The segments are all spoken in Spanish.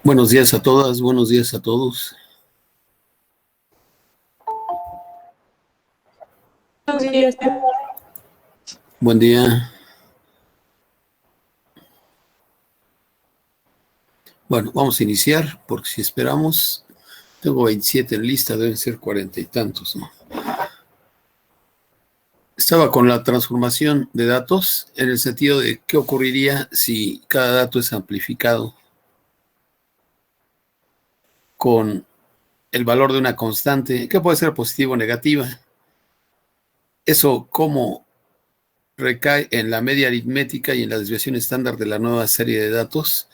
Buenos días a todas, buenos días a todos. Buenos días. Buen día. Bueno, vamos a iniciar, porque si esperamos, tengo 27 en lista, deben ser 40 y tantos, ¿no? Estaba con la transformación de datos en el sentido de qué ocurriría si cada dato es amplificado con el valor de una constante, que puede ser positiva o negativa. Eso cómo recae en la media aritmética y en la desviación estándar de la nueva serie de datos.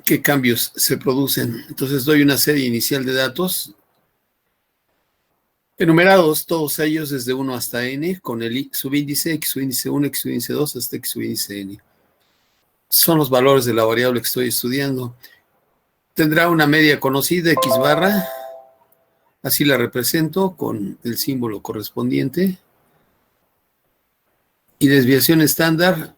¿Qué cambios se producen? Entonces doy una serie inicial de datos enumerados, todos ellos desde 1 hasta n, con el subíndice x subíndice 1, x subíndice 2 hasta x subíndice n. Son los valores de la variable que estoy estudiando. Tendrá una media conocida, x barra, así la represento con el símbolo correspondiente. Y desviación estándar,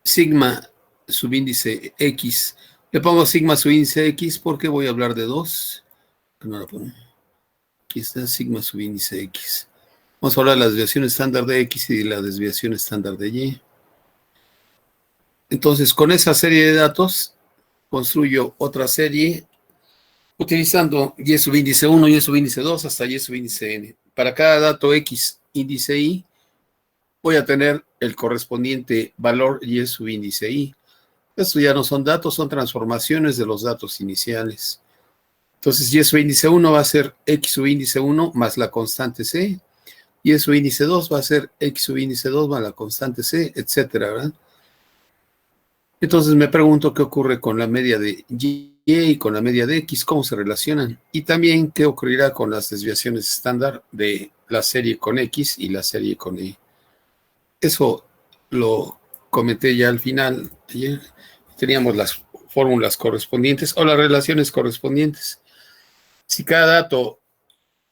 sigma subíndice x. Le pongo sigma subíndice x porque voy a hablar de 2. No lo pongo. Aquí está sigma subíndice x. Vamos a hablar de la desviación estándar de x y de la desviación estándar de y. Entonces, con esa serie de datos, construyo otra serie utilizando y subíndice 1, y subíndice 2 hasta y subíndice n. Para cada dato x índice y, voy a tener el correspondiente valor y subíndice y. Estos ya no son datos, son transformaciones de los datos iniciales. Entonces, y subíndice 1 va a ser x subíndice 1 más la constante c, y subíndice 2 va a ser x subíndice 2 más la constante c, etcétera, ¿verdad? Entonces me pregunto qué ocurre con la media de y con la media de x, cómo se relacionan, y también qué ocurrirá con las desviaciones estándar de la serie con x y la serie con y. Eso lo comenté ya al final. Ayer teníamos las fórmulas correspondientes o las relaciones correspondientes. Si cada dato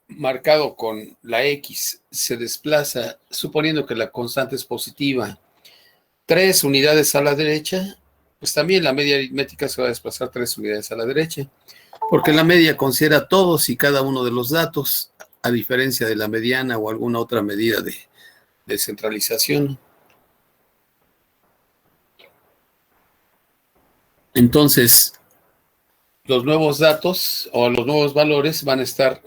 marcado con la x se desplaza, suponiendo que la constante es positiva, 3 unidades a la derecha, pues también la media aritmética se va a desplazar 3 unidades a la derecha, porque la media considera todos y cada uno de los datos, a diferencia de la mediana o alguna otra medida de descentralización. Entonces, los nuevos datos o los nuevos valores van a estar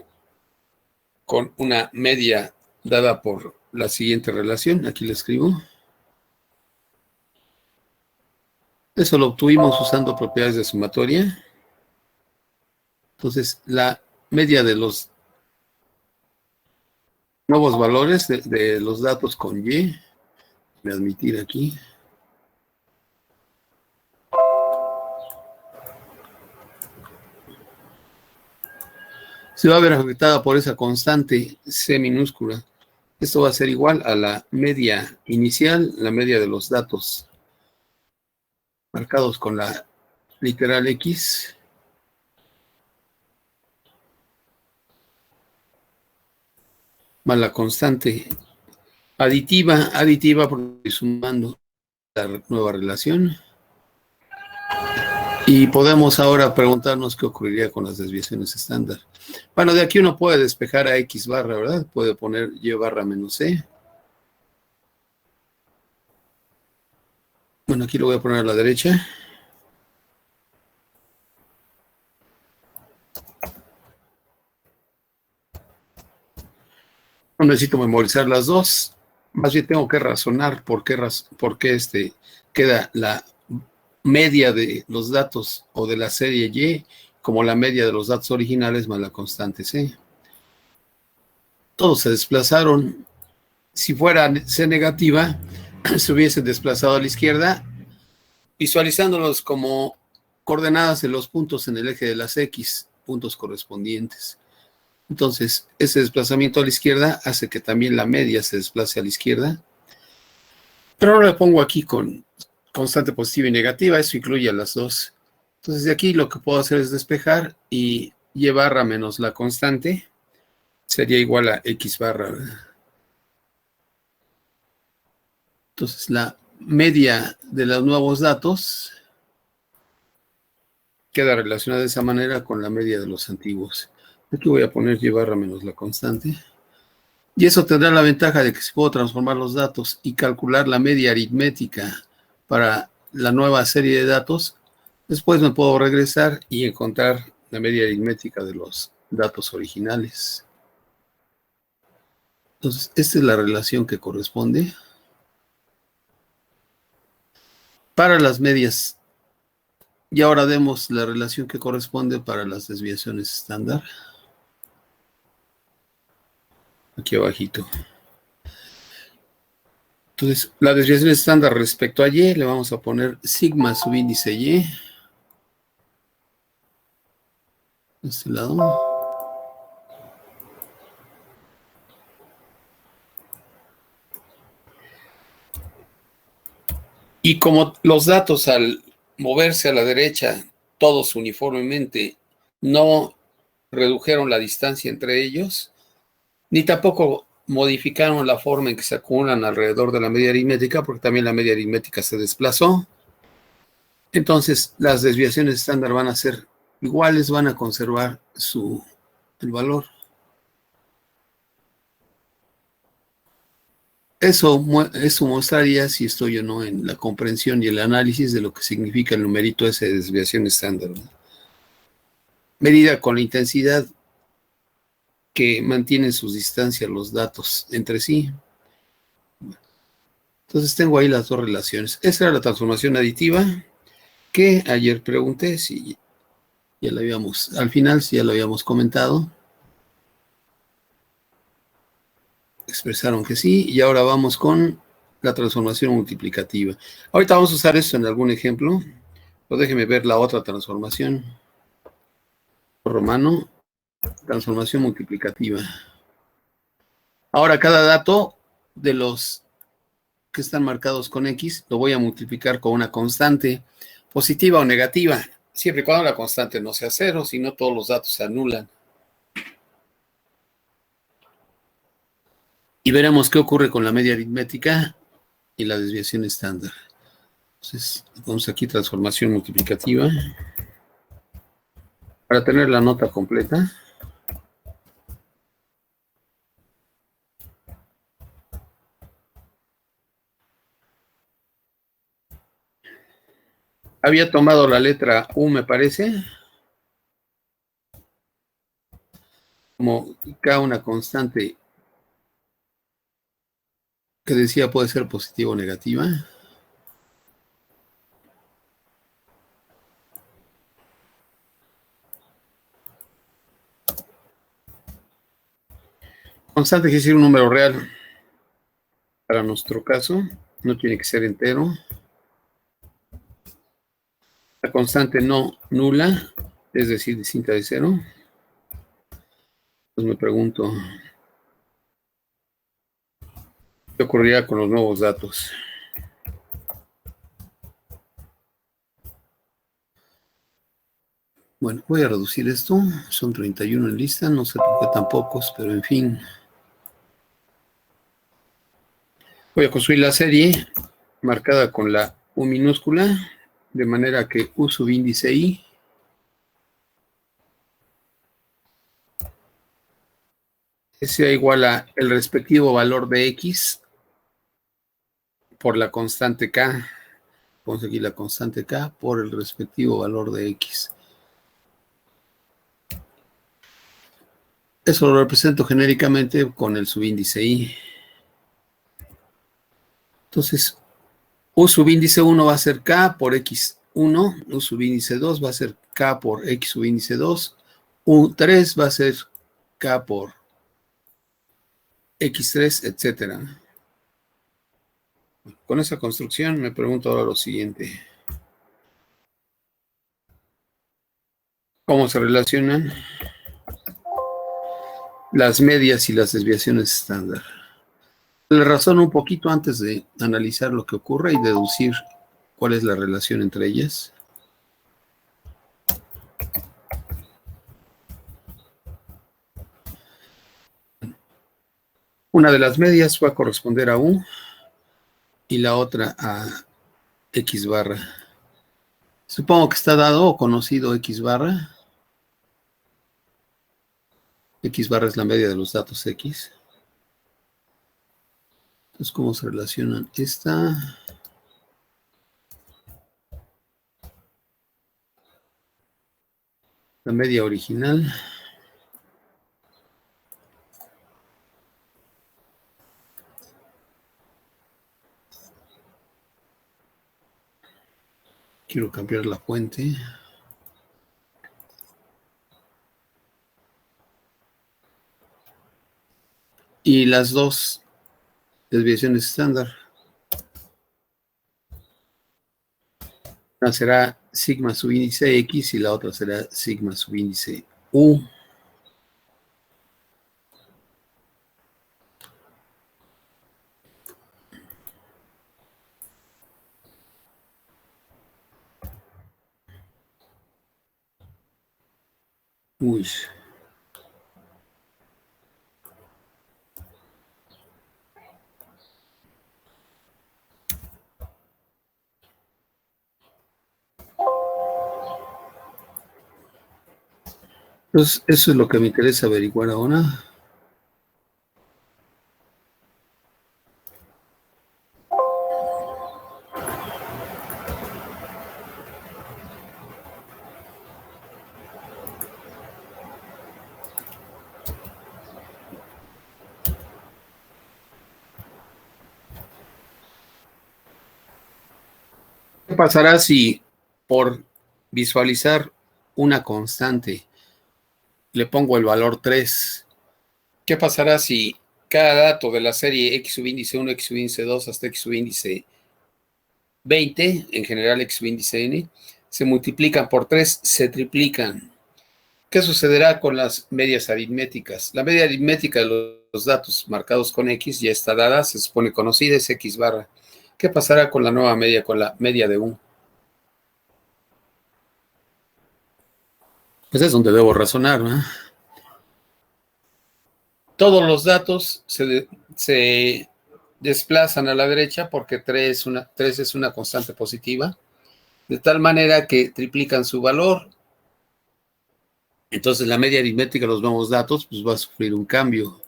con una media dada por la siguiente relación. Aquí la escribo. Eso lo obtuvimos usando propiedades de sumatoria. Entonces, la media de los nuevos valores de los datos con y, voy a admitir aquí. Se va a ver afectada por esa constante C minúscula. Esto va a ser igual a la media inicial, la media de los datos marcados con la literal X, más la constante aditiva porque sumando la nueva relación. Y podemos ahora preguntarnos qué ocurriría con las desviaciones estándar. Bueno, de aquí uno puede despejar a X barra, ¿verdad? Puede poner Y barra menos C. Bueno, aquí lo voy a poner a la derecha. No necesito memorizar las dos. Más bien tengo que razonar por qué queda la media de los datos o de la serie Y como la media de los datos originales más la constante C. Todos se desplazaron. Si fuera C negativa, se hubiesen desplazado a la izquierda, visualizándolos como coordenadas de los puntos en el eje de las X, puntos correspondientes. Entonces, ese desplazamiento a la izquierda hace que también la media se desplace a la izquierda. Pero ahora le pongo aquí con constante positiva y negativa, eso incluye a las dos. Entonces de aquí lo que puedo hacer es despejar y y barra menos la constante sería igual a x barra, ¿verdad? Entonces la media de los nuevos datos queda relacionada de esa manera con la media de los antiguos. Aquí voy a poner y barra menos la constante. Y eso tendrá la ventaja de que si puedo transformar los datos y calcular la media aritmética para la nueva serie de datos, después me puedo regresar y encontrar la media aritmética de los datos originales. Entonces, esta es la relación que corresponde para las medias. Y ahora vemos la relación que corresponde para las desviaciones estándar. Aquí abajito. Entonces, la desviación estándar respecto a y, le vamos a poner sigma subíndice y. De este lado. Y como los datos al moverse a la derecha, todos uniformemente, no redujeron la distancia entre ellos, ni tampoco modificaron la forma en que se acumulan alrededor de la media aritmética, porque también la media aritmética se desplazó. Entonces, las desviaciones estándar van a ser iguales, van a conservar el valor. Eso mostraría si estoy o no en la comprensión y el análisis de lo que significa el numerito ese de desviación estándar, ¿no? Medida con la intensidad que mantienen sus distancias los datos entre sí. Entonces tengo ahí las dos relaciones. Esa era la transformación aditiva que ayer pregunté si ya la habíamos, al final si ya lo habíamos comentado. Expresaron que sí, y ahora vamos con la transformación multiplicativa. Ahorita vamos a usar esto en algún ejemplo, pero déjenme ver la otra transformación. Romano, transformación multiplicativa. Ahora cada dato de los que están marcados con X lo voy a multiplicar con una constante positiva o negativa, siempre y cuando la constante no sea cero, si no todos los datos se anulan. Y veremos qué ocurre con la media aritmética y la desviación estándar. Entonces, vamos aquí transformación multiplicativa. Para tener la nota completa. Había tomado la letra U, me parece, como K una constante que decía puede ser positiva o negativa. Constante quiere decir un número real. Para nuestro caso, no tiene que ser entero. La constante no nula, es decir, distinta de cero. Pues me pregunto, ¿qué ocurriría con los nuevos datos? Bueno, voy a reducir esto. Son 31 en lista, no sé por qué tan pocos, pero en fin. Voy a construir la serie marcada con la U minúscula, de manera que U subíndice I sea igual a el respectivo valor de X por la constante K. Pongo aquí la constante K por el respectivo valor de X. Eso lo represento genéricamente con el subíndice I. Entonces, U subíndice 1 va a ser K por X1, U subíndice 2 va a ser K por X subíndice 2, U3 va a ser K por X3, etcétera. Con esa construcción me pregunto ahora lo siguiente. ¿Cómo se relacionan las medias y las desviaciones estándar? Le razono un poquito antes de analizar lo que ocurre y deducir cuál es la relación entre ellas. Una de las medias va a corresponder a U y la otra a X barra. Supongo que está dado o conocido X barra. X barra es la media de los datos X. Entonces, ¿cómo se relacionan esta? La media original. Quiero cambiar la fuente. Y las dos desviaciones estándar. Una será sigma subíndice X y la otra será sigma subíndice U. Uy. Entonces, eso es lo que me interesa averiguar ahora. ¿Qué pasará si por visualizar una constante le pongo el valor 3? ¿Qué pasará si cada dato de la serie X subíndice 1, X subíndice 2 hasta X subíndice 20, en general X subíndice N, se multiplican por 3, se triplican? ¿Qué sucederá con las medias aritméticas? La media aritmética de los datos marcados con X ya está dada, se supone conocida, es X barra. ¿Qué pasará con la nueva media, con la media de U? Pues es donde debo razonar, ¿no? Todos los datos se desplazan a la derecha porque 3 es una constante positiva, de tal manera que triplican su valor. Entonces la media aritmética de los nuevos datos pues va a sufrir un cambio,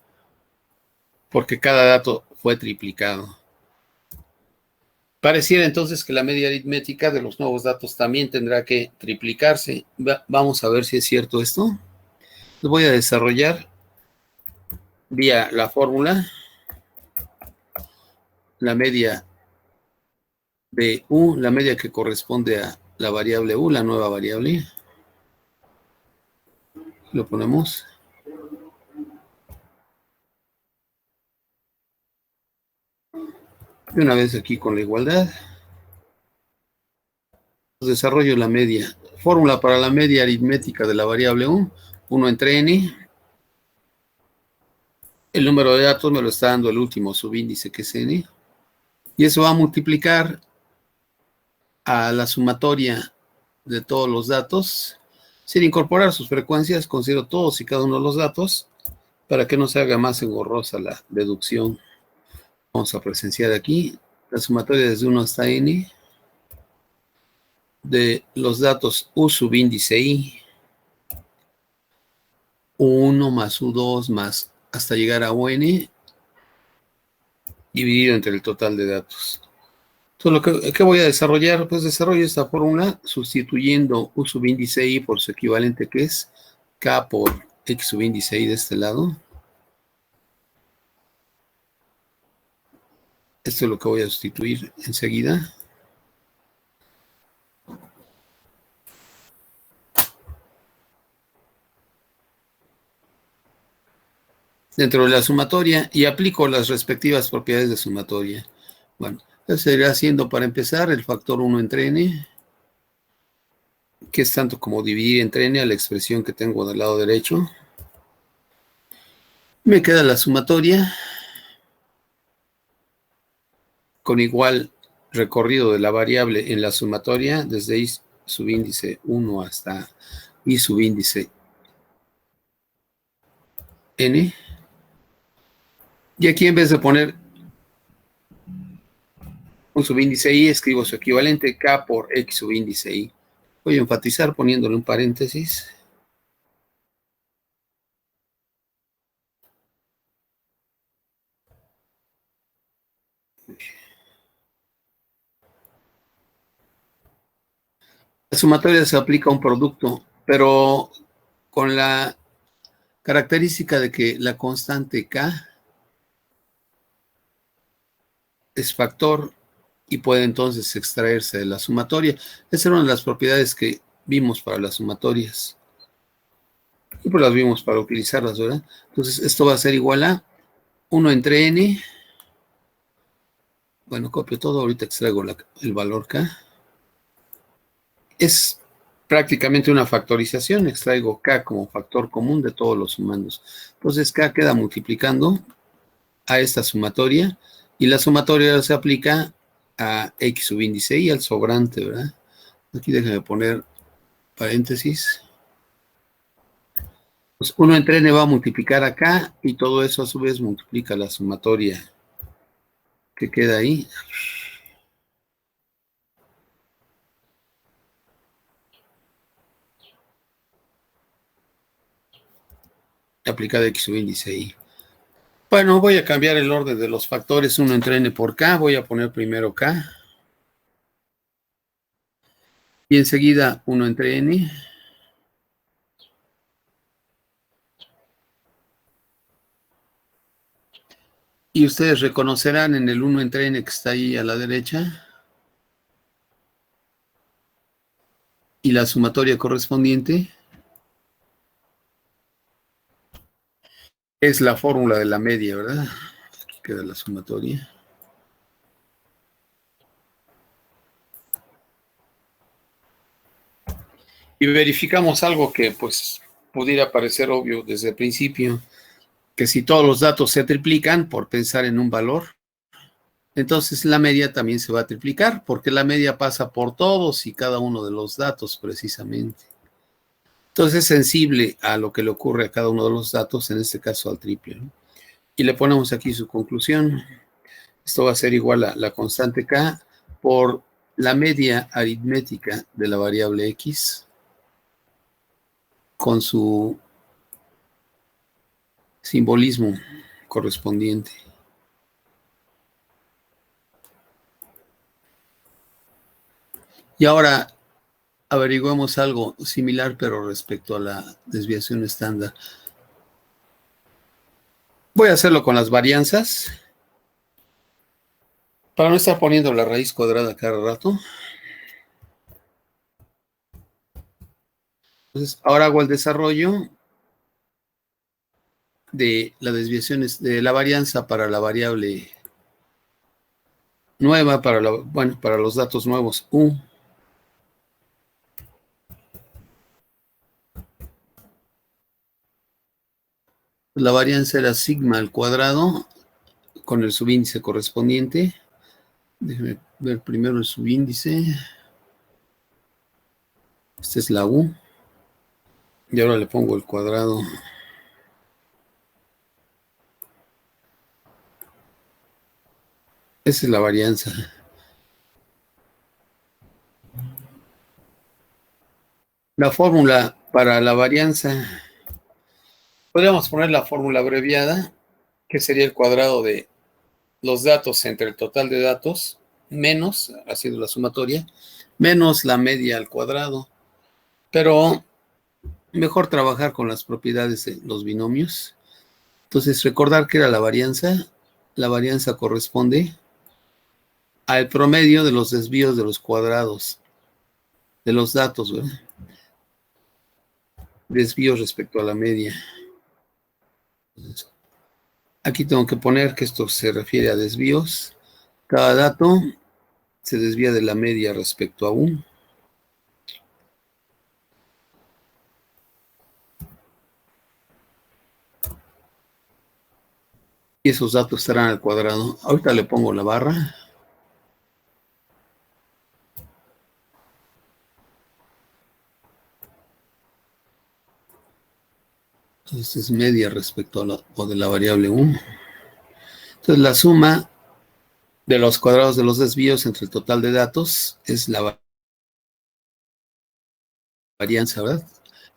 porque cada dato fue triplicado. Pareciera entonces que la media aritmética de los nuevos datos también tendrá que triplicarse. Vamos a ver si es cierto esto. Lo voy a desarrollar vía la fórmula. La media de U, la media que corresponde a la variable U, la nueva variable. Lo ponemos. Y una vez aquí con la igualdad, desarrollo la media. Fórmula para la media aritmética de la variable U, 1 entre n. El número de datos me lo está dando el último subíndice, que es n. Y eso va a multiplicar a la sumatoria de todos los datos. Sin incorporar sus frecuencias, considero todos y cada uno de los datos para que no se haga más engorrosa la deducción. Vamos a presenciar aquí la sumatoria desde 1 hasta n de los datos U subíndice I, U1 más U2 más hasta llegar a UN, dividido entre el total de datos. Entonces, ¿qué voy a desarrollar? Pues desarrollo esta fórmula sustituyendo U subíndice I por su equivalente, que es K por X subíndice I de este lado. Esto es lo que voy a sustituir enseguida. Dentro de la sumatoria y aplico las respectivas propiedades de sumatoria. Bueno, entonces sería haciendo para empezar el factor 1 entre n, que es tanto como dividir entre n a la expresión que tengo del lado derecho. Me queda la sumatoria con igual recorrido de la variable en la sumatoria desde I subíndice 1 hasta I subíndice n. Y aquí en vez de poner un subíndice y, escribo su equivalente K por X subíndice y. Voy a enfatizar poniéndole un paréntesis. La sumatoria se aplica a un producto, pero con la característica de que la constante K es factor y puede entonces extraerse de la sumatoria. Esa era una de las propiedades que vimos para las sumatorias. Y pues las vimos para utilizarlas, ¿verdad? Entonces esto va a ser igual a 1 entre n. Bueno, copio todo, ahorita extraigo el valor K. Es prácticamente una factorización, extraigo K como factor común de todos los sumandos. Entonces K queda multiplicando a esta sumatoria y la sumatoria se aplica a X subíndice y al sobrante, ¿verdad? Aquí déjenme poner paréntesis. Pues 1 entre n va a multiplicar acá y todo eso a su vez multiplica la sumatoria que queda ahí. Aplicada X subíndice y. Bueno, voy a cambiar el orden de los factores 1 entre n por K. Voy a poner primero K. Y enseguida 1 entre n. Y ustedes reconocerán en el 1 entre n que está ahí a la derecha. Y la sumatoria correspondiente es la fórmula de la media, ¿verdad? Aquí queda la sumatoria. Y verificamos algo que pues pudiera parecer obvio desde el principio, que si todos los datos se triplican por pensar en un valor, entonces la media también se va a triplicar, porque la media pasa por todos y cada uno de los datos precisamente. Entonces es sensible a lo que le ocurre a cada uno de los datos, en este caso al triple, ¿no? Y le ponemos aquí su conclusión. Esto va a ser igual a la constante K por la media aritmética de la variable X con su simbolismo correspondiente. Y ahora averiguemos algo similar, pero respecto a la desviación estándar. Voy a hacerlo con las varianzas, para no estar poniendo la raíz cuadrada cada rato. Entonces, ahora hago el desarrollo de la desviación de la varianza para la variable nueva, para los datos nuevos U. La varianza era sigma al cuadrado con el subíndice correspondiente. Déjenme ver primero el subíndice. Esta es la U. Y ahora le pongo el cuadrado. Esa es la varianza. La fórmula para la varianza, podríamos poner la fórmula abreviada, que sería el cuadrado de los datos entre el total de datos, menos, haciendo la sumatoria, menos la media al cuadrado. Pero mejor trabajar con las propiedades de los binomios. Entonces, recordar que era la varianza. La varianza corresponde al promedio de los desvíos de los cuadrados de los datos, ¿verdad? Desvíos respecto a la media. Entonces, aquí tengo que poner que esto se refiere a desvíos. Cada dato se desvía de la media respecto a 1. Y esos datos estarán al cuadrado. Ahorita le pongo la barra. Entonces es media respecto a o de la variable 1. Entonces la suma de los cuadrados de los desvíos entre el total de datos es la varianza, ¿verdad?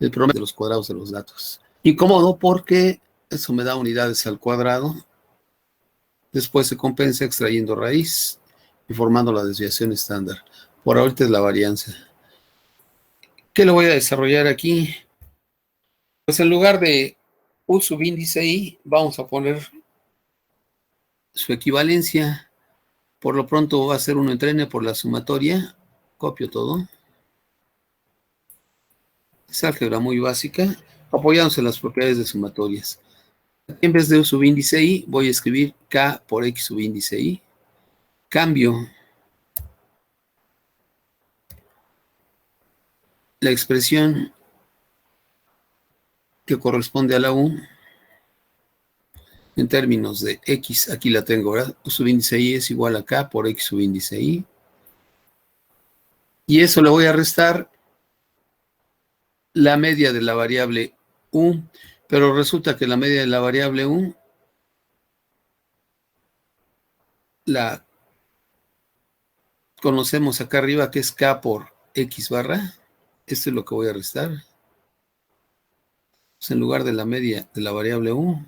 El promedio de los cuadrados de los datos. Incómodo porque eso me da unidades al cuadrado. Después se compensa extrayendo raíz y formando la desviación estándar. Por ahorita es la varianza. ¿Qué le voy a desarrollar aquí? Pues en lugar de U subíndice I, vamos a poner su equivalencia. Por lo pronto va a ser 1 entre n por la sumatoria. Copio todo. Es álgebra muy básica, apoyándose en las propiedades de sumatorias. En vez de U subíndice I, voy a escribir K por X subíndice I. Cambio la expresión que corresponde a la U en términos de X. Aquí la tengo, ¿verdad? U subíndice I es igual a K por X subíndice I. Y eso le voy a restar la media de la variable U, pero resulta que la media de la variable U la conocemos acá arriba, que es K por X barra. Esto es lo que voy a restar. Pues en lugar de la media de la variable U,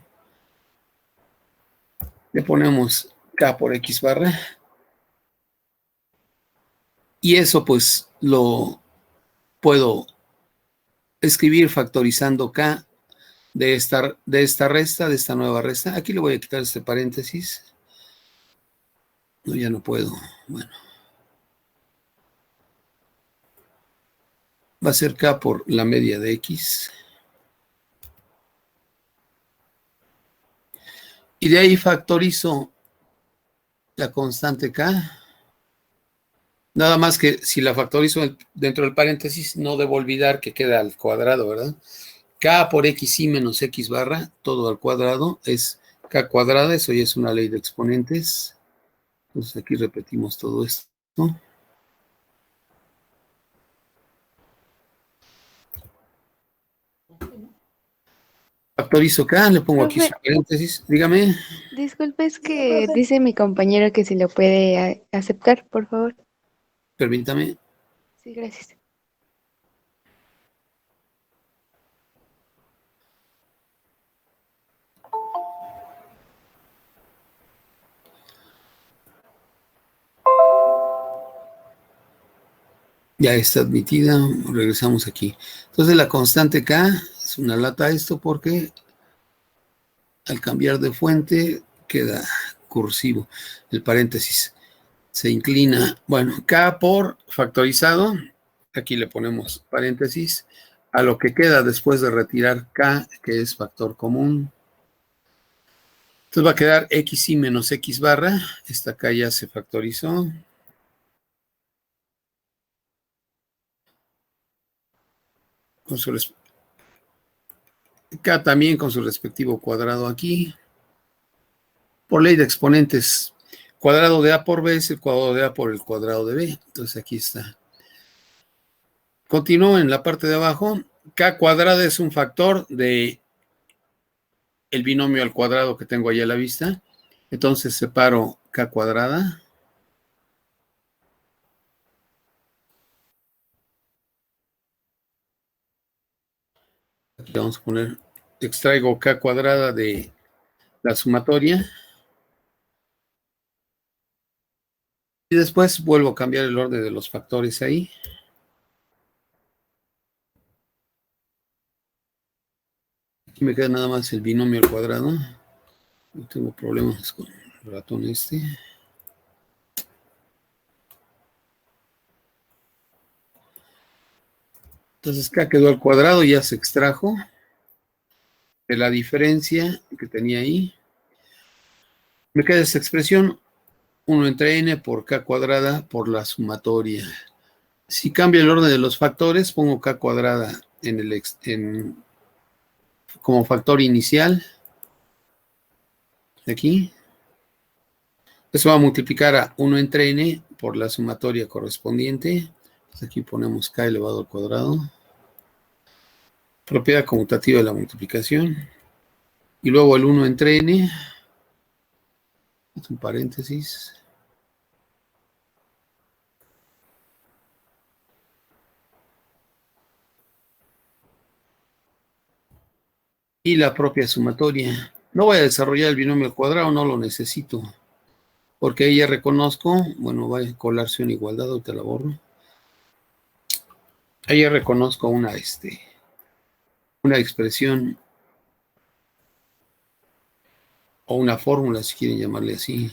le ponemos K por X barra. Y eso pues lo puedo escribir factorizando K de esta resta, de esta nueva resta. Aquí le voy a quitar este paréntesis. No, ya no puedo. Bueno. Va a ser K por la media de X. Y de ahí factorizo la constante K. Nada más que si la factorizo dentro del paréntesis, no debo olvidar que queda al cuadrado, ¿verdad? K por XY menos X barra, todo al cuadrado, es K cuadrada. Eso ya es una ley de exponentes. Entonces aquí repetimos todo esto. Factorizo K, le pongo aquí su Profe, paréntesis. Dígame. disculpe, es que dice mi compañero que si lo puede aceptar, por favor. Permítame. Sí, gracias. Ya está admitida. Regresamos aquí. Entonces la constante K es una lata esto porque al cambiar de fuente queda cursivo. El paréntesis se inclina. Bueno, K por factorizado. Aquí le ponemos paréntesis. A lo que queda después de retirar K, que es factor común. Entonces va a quedar XY menos X barra. Esta K ya se factorizó. Con su K también con su respectivo cuadrado aquí. Por ley de exponentes, cuadrado de A por B es el cuadrado de A por el cuadrado de B. Entonces aquí está. Continúo en la parte de abajo. K cuadrada es un factor de el binomio al cuadrado que tengo ahí a la vista. Entonces separo K cuadrada. Aquí vamos a poner, extraigo K cuadrada de la sumatoria. Y después vuelvo a cambiar el orden de los factores ahí. Aquí me queda nada más el binomio al cuadrado. No tengo problemas con el ratón este. Entonces K quedó al cuadrado, ya se extrajo de la diferencia que tenía ahí. Me queda esta expresión, 1 entre n por K cuadrada por la sumatoria. Si cambio el orden de los factores, pongo K cuadrada como factor inicial. Aquí. Eso va a multiplicar a 1 entre n por la sumatoria correspondiente. Entonces aquí ponemos K elevado al cuadrado. Propiedad conmutativa de la multiplicación. Y luego el 1 entre n Es un paréntesis. Y la propia sumatoria. No voy a desarrollar el binomio al cuadrado, no lo necesito. Porque ahí ya reconozco, bueno, va a colarse una igualdad, ahorita la borro. Ahí ya reconozco una expresión o una fórmula, si quieren llamarle así.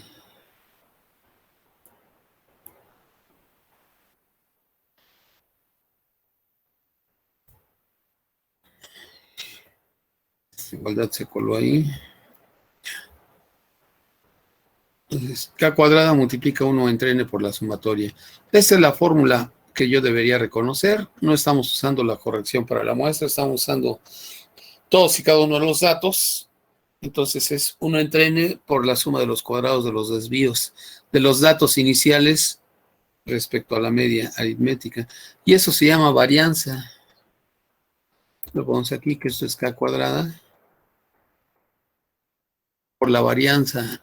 Esta igualdad se coló ahí. Entonces, K cuadrada multiplica 1 entre n por la sumatoria. Esta es la fórmula que yo debería reconocer. No estamos usando la corrección para la muestra, estamos usando todos y cada uno de los datos. Entonces es 1 entre n por la suma de los cuadrados de los desvíos de los datos iniciales respecto a la media aritmética. Y eso se llama varianza. Lo ponemos aquí, que esto es K cuadrada por la varianza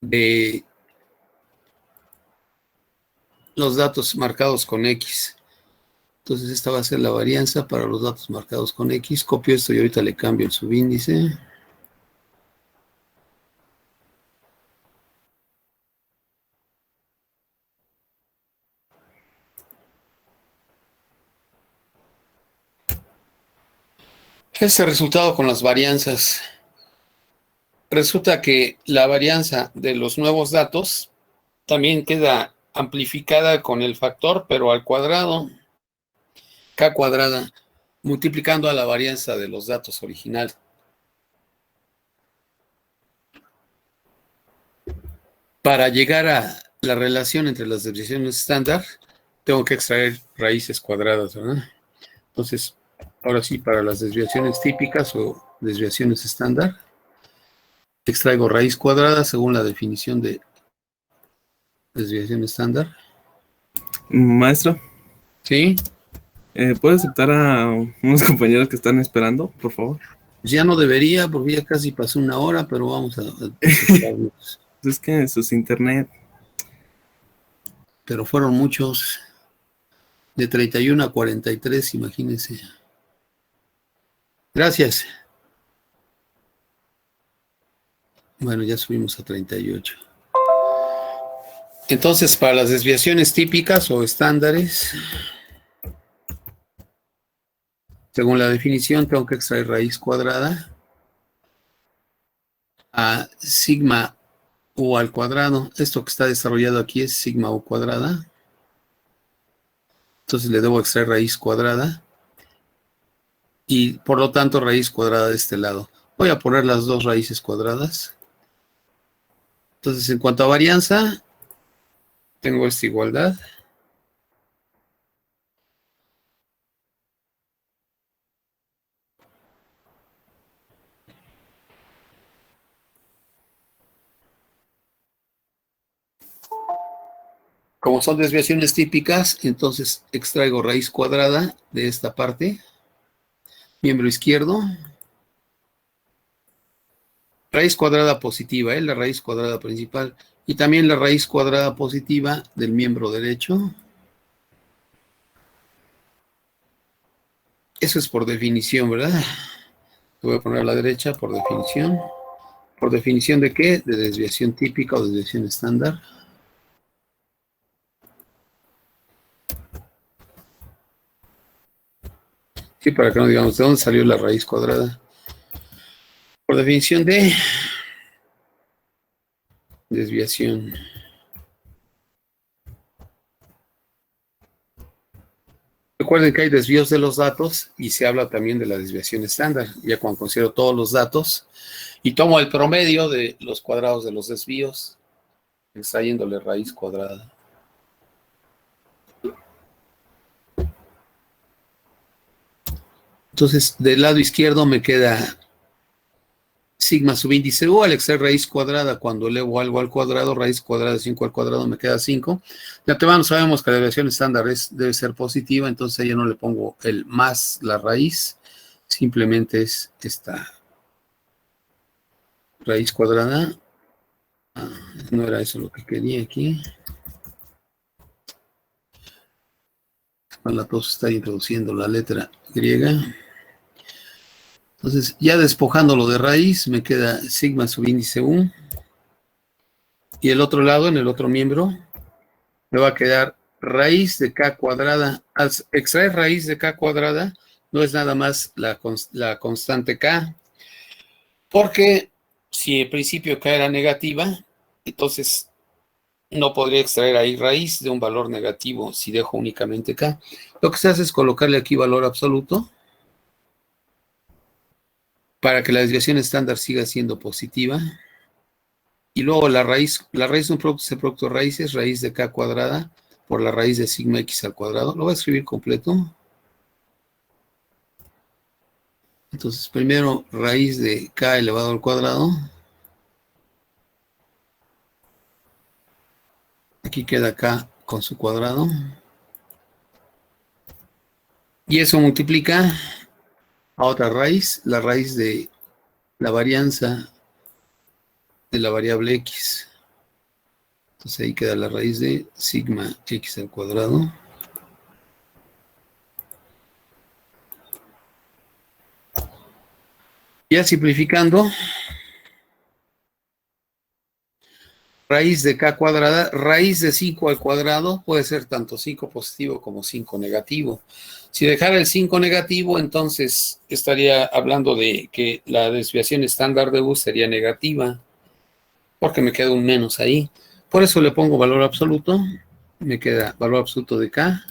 de los datos marcados con X. Entonces esta va a ser la varianza para los datos marcados con X. Copio esto y ahorita le cambio el subíndice. Este resultado con las varianzas. Resulta que la varianza de los nuevos datos también queda amplificada con el factor, pero al cuadrado, K cuadrada, multiplicando a la varianza de los datos original. Para llegar a la relación entre las desviaciones estándar, tengo que extraer raíces cuadradas, ¿verdad? Entonces, ahora sí, para las desviaciones típicas o desviaciones estándar, extraigo raíz cuadrada según la definición de desviación estándar. Maestro, ¿Sí? ¿puede aceptar a unos compañeros que están esperando, por favor? Ya no debería, porque ya casi pasó una hora, pero vamos a Es que sus internet. pero fueron muchos, de 31 a 43, imagínense. Gracias. Bueno, ya subimos a 38. Entonces, para las desviaciones típicas o estándares, según la definición, tengo que extraer raíz cuadrada a sigma u al cuadrado. Esto que está desarrollado aquí es sigma u cuadrada. Entonces le debo extraer raíz cuadrada y por lo tanto raíz cuadrada de este lado. Voy a poner las dos raíces cuadradas. Entonces, en cuanto a varianza, tengo esta igualdad. Como son desviaciones típicas, entonces extraigo raíz cuadrada de esta parte, miembro izquierdo, raíz cuadrada positiva, la raíz cuadrada principal, y también la raíz cuadrada positiva del miembro derecho. Eso es por definición, ¿verdad? Lo voy a poner a la derecha por definición. ¿Por definición de qué? De desviación típica o desviación estándar. Sí, para que no digamos de dónde salió la raíz cuadrada. Por definición de desviación. Recuerden que hay desvíos de los datos y se habla también de la desviación estándar. Ya cuando considero todos los datos y tomo el promedio de los cuadrados de los desvíos, extrayéndole raíz cuadrada. Entonces, del lado izquierdo me queda sigma subíndice u al extraer raíz cuadrada. Cuando elevo algo al cuadrado, raíz cuadrada de 5 al cuadrado me queda 5. De antemano sabemos que la desviación estándar debe ser positiva, entonces ya no le pongo el más la raíz, simplemente es esta raíz cuadrada. No era eso lo que quería aquí. La tos está introduciendo la letra griega. Entonces, ya despojándolo de raíz, me queda sigma subíndice 1. Y el otro lado, en el otro miembro, me va a quedar raíz de k cuadrada. Al extraer raíz de k cuadrada, no es nada más la constante k, porque si el principio k era negativa, entonces no podría extraer ahí raíz de un valor negativo si dejo únicamente k. Lo que se hace es colocarle aquí valor absoluto para que la desviación estándar siga siendo positiva. Y luego la raíz de un producto es el producto de raíces, raíz de k cuadrada por la raíz de sigma x al cuadrado. Lo voy a escribir completo. Entonces, primero raíz de k elevado al cuadrado. Aquí queda k con su cuadrado. Y eso multiplica a otra raíz, la raíz de la varianza de la variable x. Entonces ahí queda la raíz de sigma x al cuadrado. Ya simplificando, raíz de k cuadrada, raíz de 5 al cuadrado puede ser tanto 5 positivo como 5 negativo. Si dejara el 5 negativo, entonces estaría hablando de que la desviación estándar de U sería negativa, porque me queda un menos ahí. Por eso le pongo valor absoluto, me queda valor absoluto de k,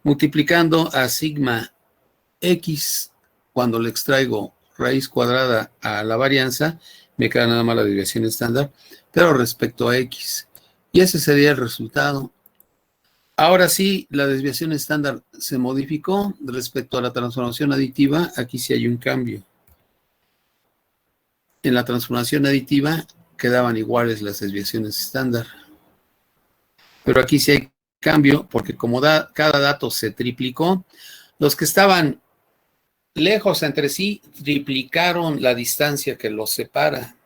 multiplicando a sigma x, cuando le extraigo raíz cuadrada a la varianza, me queda nada más la desviación estándar, pero respecto a x. Y ese sería el resultado. Ahora sí, la desviación estándar se modificó respecto a la transformación aditiva. Aquí sí hay un cambio. En la transformación aditiva quedaban iguales las desviaciones estándar. Pero aquí sí hay cambio, porque como cada dato se triplicó, los que estaban lejos entre sí triplicaron la distancia que los separa.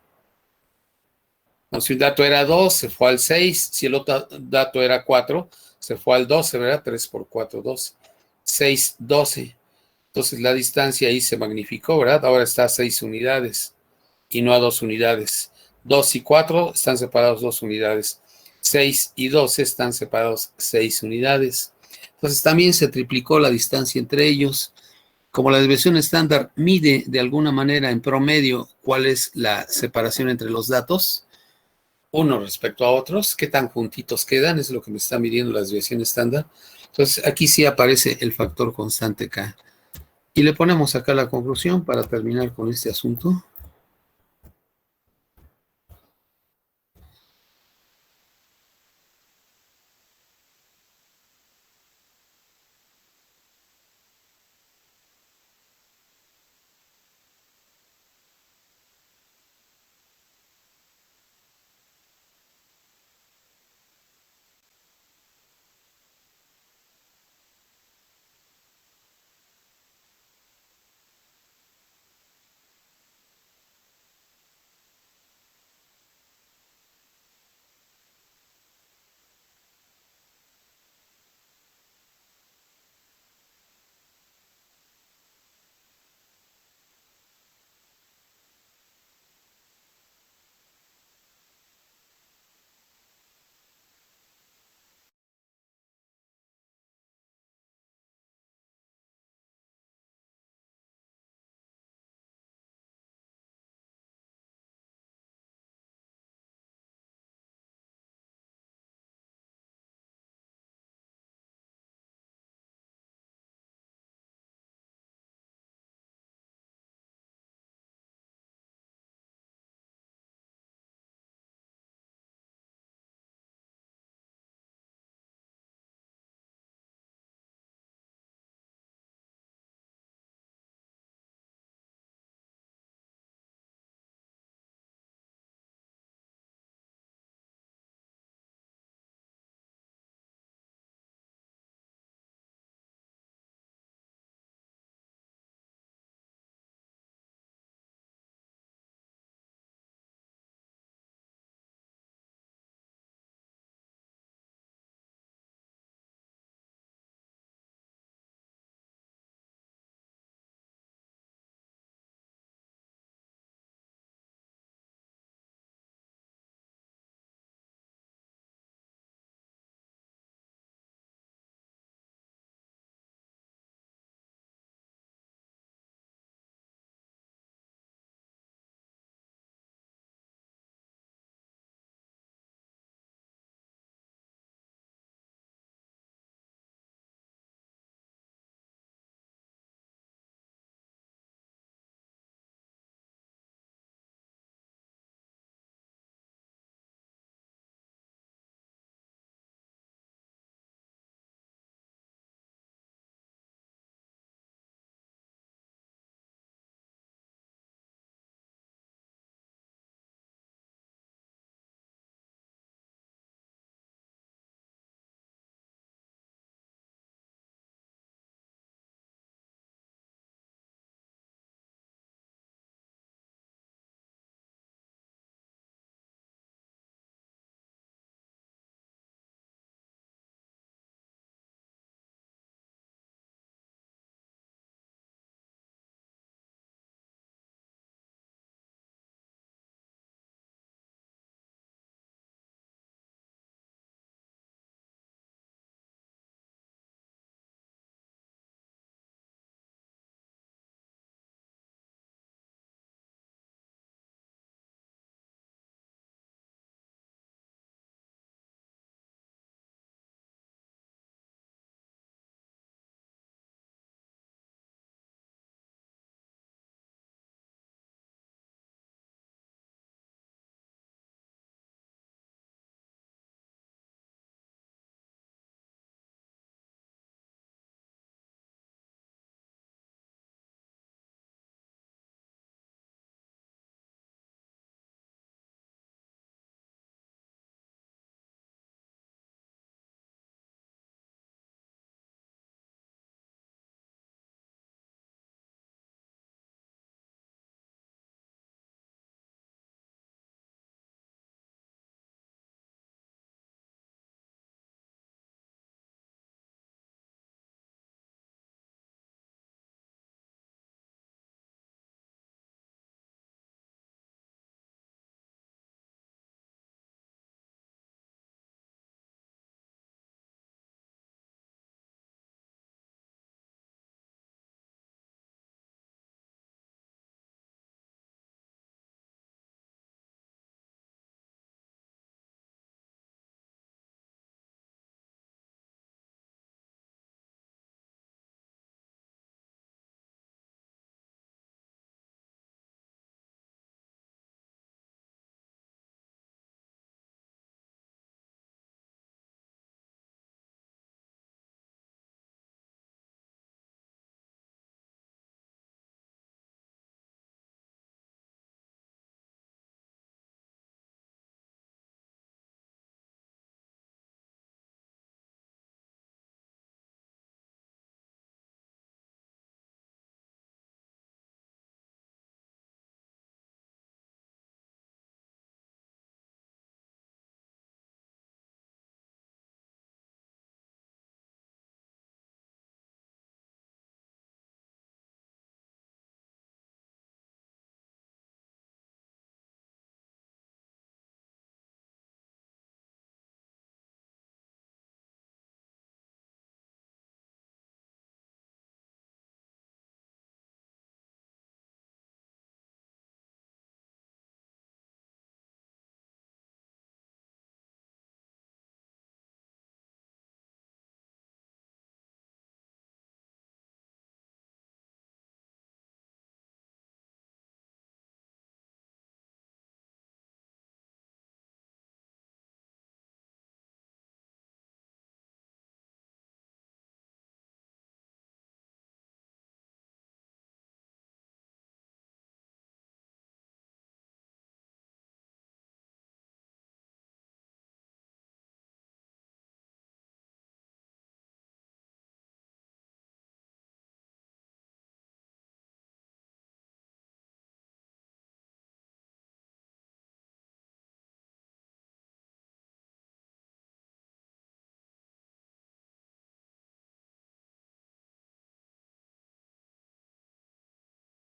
Si un dato era 2, se fue al 6. Si el otro dato era 4, se fue al 12, ¿verdad? 3 por 4, 12. 6, 12. Entonces la distancia ahí se magnificó, ¿verdad? Ahora está a 6 unidades y no a 2 unidades. 2 y 4 están separados 2 unidades. 6 y 12 están separados 6 unidades. Entonces también se triplicó la distancia entre ellos. Como la desviación estándar mide de alguna manera en promedio cuál es la separación entre los datos, uno respecto a otros, qué tan juntitos quedan, es lo que me está midiendo la desviación estándar. Entonces aquí sí aparece el factor constante K. Y le ponemos acá la conclusión para terminar con este asunto.